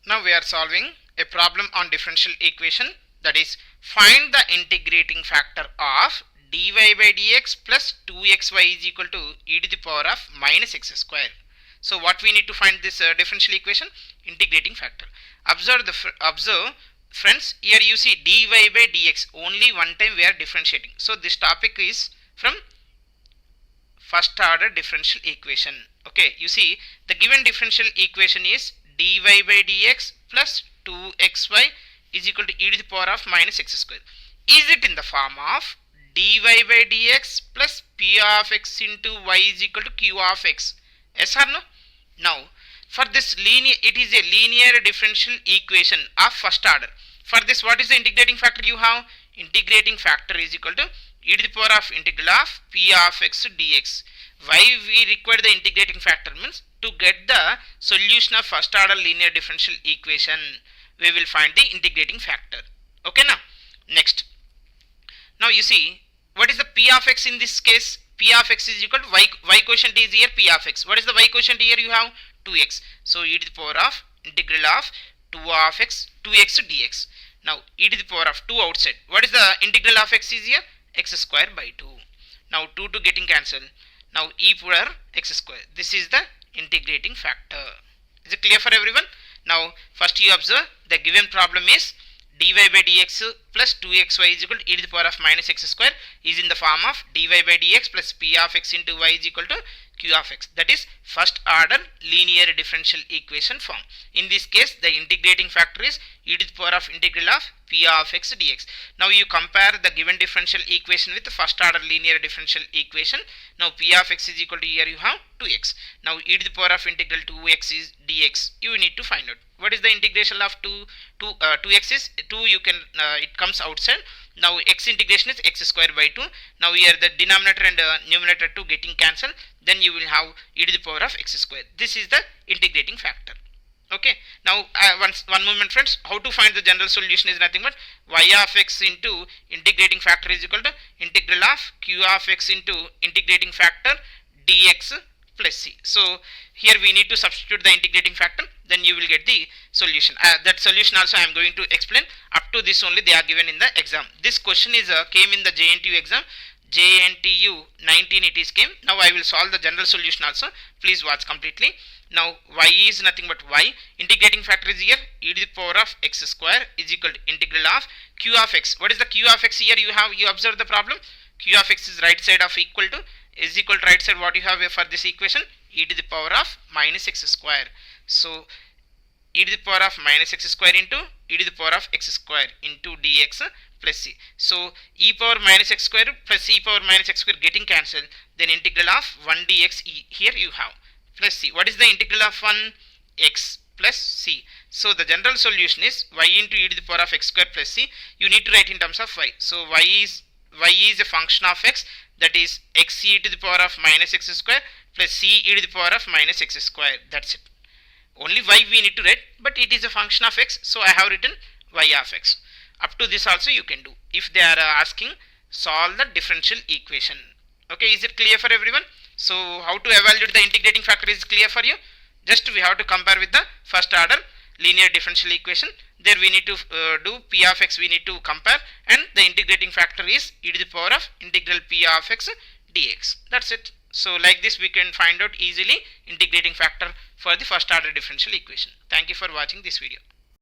Now we are solving a problem on differential equation, that is, find the integrating factor of dy by dx plus 2xy is equal to e to the power of minus x square. So what we need to find this differential equation? Integrating factor. Observe friends, here you see dy by dx, only one time we are differentiating. So this topic is from first order differential equation. Okay, you see the given differential equation is dy by dx plus 2xy is equal to e to the power of minus x square. Is it in the form of dy by dx plus p of x into y is equal to q of x? Yes or no? Now, for this linear, it is a linear differential equation of first order. For this, what is the integrating factor you have? Integrating factor is equal to e to the power of integral of p of x dx. Why we require the integrating factor means to get the solution of first order linear differential equation, we will find the integrating factor. Okay, now next. Now you see, what is the p of x in this case? P of x is equal to y quotient is here p of x. What is the y quotient here? You have 2x. So e to the power of integral of 2x dx. Now e to the power of 2 outside. What is the integral of x is here? X square by 2. Now 2 getting cancelled. Now e power x square. This is the integrating factor. Is it clear for everyone? Now first you observe the given problem is dy by dx plus 2xy is equal to e to the power of minus x square is in the form of dy by dx plus p of x into y is equal to q of x. That is first order linear differential equation form. In this case, the integrating factor is e to the power of integral of p of x dx. Now you compare the given differential equation with the first order linear differential equation. Now p of x is equal to, here you have 2x. Now e to the power of integral 2x is dx. You need to find out what is the integration of 2x is 2, you can it comes outside. Now x integration is x square by 2. Now here the denominator and numerator 2 getting cancelled, then you will have e to the power of x square. This is the integrating factor. Okay, now one moment friends, how to find the general solution is nothing but y of x into integrating factor is equal to integral of q of x into integrating factor dx plus c. So here we need to substitute the integrating factor, then you will get the solution. That solution also I am going to explain. Up to this only they are given in the exam. This question is came in the JNTU exam. JNTU 19 it is came. Now I will solve the general solution also. Please watch completely. Now y is nothing but y. Integrating factor is here e to the power of x square is equal to integral of q of x. What is the q of x here? You observe the problem. Q of x is right side of equal to is equal to right side. What you have for this equation? E to the power of minus x square. So e to the power of minus x square into e to the power of x square into dx plus c. So e power minus x square plus e power minus x square getting cancelled, then integral of 1 dx here you have plus c. What is the integral of 1? X plus c. So the general solution is y into e to the power of x square plus c. You need to write in terms of y. So y is a function of x, that is x e to the power of minus x square plus c e to the power of minus x square. That's it. Only y we need to write, but it is a function of x, so I have written y of x. Up to this also you can do. If they are asking, solve the differential equation. Okay, is it clear for everyone? So how to evaluate the integrating factor is clear for you. Just we have to compare with the first order linear differential equation. There we need to do p of x, we need to compare, and the integrating factor is e to the power of integral p of x dx. That's it. So like this we can find out easily integrating factor for the first order differential equation. Thank you for watching this video.